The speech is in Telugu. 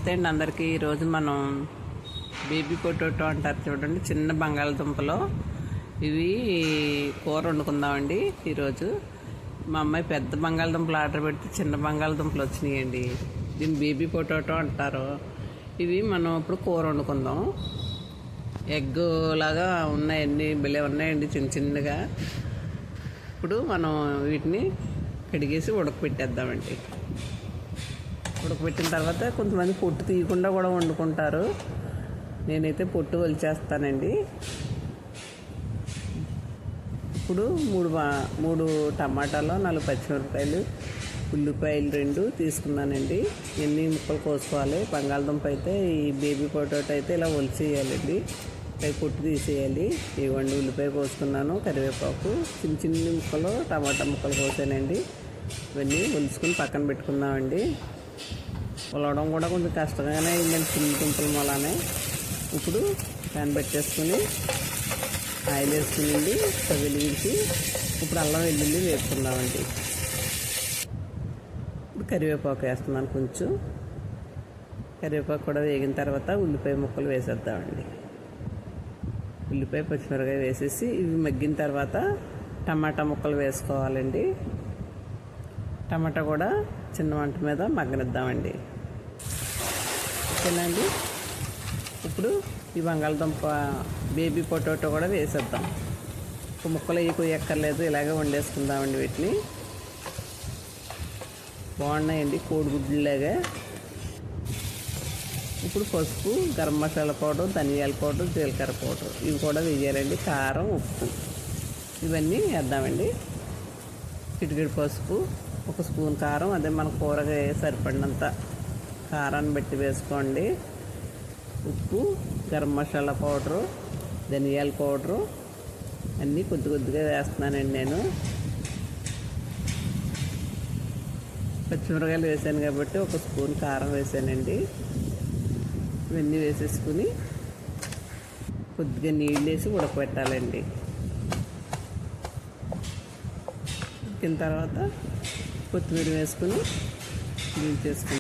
నమస్తే అండి అందరికీ. ఈరోజు మనం బేబీ పొటాటో అంటారు చూడండి, చిన్న బంగాళదుంపలో ఇవి కూర వండుకుందామండి. ఈరోజు మా అమ్మాయి పెద్ద బంగాళదుంపలు ఆర్డర్ పెడితే చిన్న బంగాళదుంపలు వచ్చినాయండి. దీన్ని బేబీ పొటాటో అంటారు. ఇవి మనం ఇప్పుడు కూర వండుకుందాం. ఎగ్ లాగా ఉన్నాయండి, భలే ఉన్నాయండి చిన్న చిన్నగా. ఇప్పుడు మనం వీటిని కడిగేసి ఉడకపెట్టేద్దామండి. ఉడకబెట్టిన తర్వాత కొంతమంది పొట్టు తీయకుండా కూడా వండుకుంటారు. నేనైతే పొట్టు వలిచేస్తానండి. ఇప్పుడు మూడు టమాటాలు, 4 పచ్చిమిరపకాయలు, ఉల్లిపాయలు 2 తీసుకున్నానండి. ఎన్ని ముక్కలు కోసుకోవాలి. బంగాళదుంప అయితే ఈ బేబీ పొటాటో అయితే ఇలా ఒలిచేయాలండి. పై పొట్టు తీసేయాలి. ఇవ్వండి, ఉల్లిపాయ కోసుకున్నాను, కరివేపాకు, చిన్న చిన్న ముక్కలు, టమాటా ముక్కలు కోసానండి. ఇవన్నీ ఒలుచుకుని పక్కన పెట్టుకుందామండి. ఉలవడం కూడా కొంచెం కష్టంగానే అయిందండి చిన్న దుంపల మూలానే. ఇప్పుడు ప్యాన్ పెట్టేసుకుని ఆయిల్ వేసుకుని స్టవ్ వెలిగించి ఇప్పుడు అల్లం వెల్లుల్లి వేసుకుందామండి. ఇప్పుడు కరివేపాకు వేస్తున్నాను. కొంచెం కరివేపాకు కూడా వేగిన తర్వాత ఉల్లిపాయ ముక్కలు వేసేద్దామండి. ఉల్లిపాయ పచ్చిమిరపకాయ వేసేసి ఇవి మగ్గిన తర్వాత టమాటా ముక్కలు వేసుకోవాలండి. టమాటా కూడా చిన్న మంట మీద మగ్గనిద్దామండి. ఓకేనండి. ఇప్పుడు ఈ బంగాళదుంప బేబీ పొటాటో కూడా వేసేద్దాం. ముక్కలు కొయ్యక్కర్లేదు, ఇలాగే వండేసుకుందామండి. వీటిని బాగున్నాయండి, కోడిగుడ్లాగా. ఇప్పుడు పసుపు, గరం మసాలా పౌడర్, ధనియాల పౌడర్, జీలకర్ర పౌడర్ ఇవి కూడా వేయాలండి. కారం, ఉప్పు ఇవన్నీ వేద్దామండి. చిటికెడు పసుపు, 1 స్పూన్ కారం, అదే మన కూరగా సరిపడినంత కారాన్ని బట్టి వేసుకోండి. ఉప్పు, గరం మసాలా పౌడరు, ధనియాల పౌడరు అన్నీ కొద్ది కొద్దిగా వేస్తున్నానండి. నేను పచ్చిమిరకాయలు వేసాను కాబట్టి 1 స్పూన్ కారం వేసానండి. ఇవన్నీ వేసేసుకుని కొద్దిగా నీళ్ళు వేసి ఉడకబెట్టాలండి. ఉడికిన తర్వాత కొత్తిమీర వేసుకుని దించేసుకుని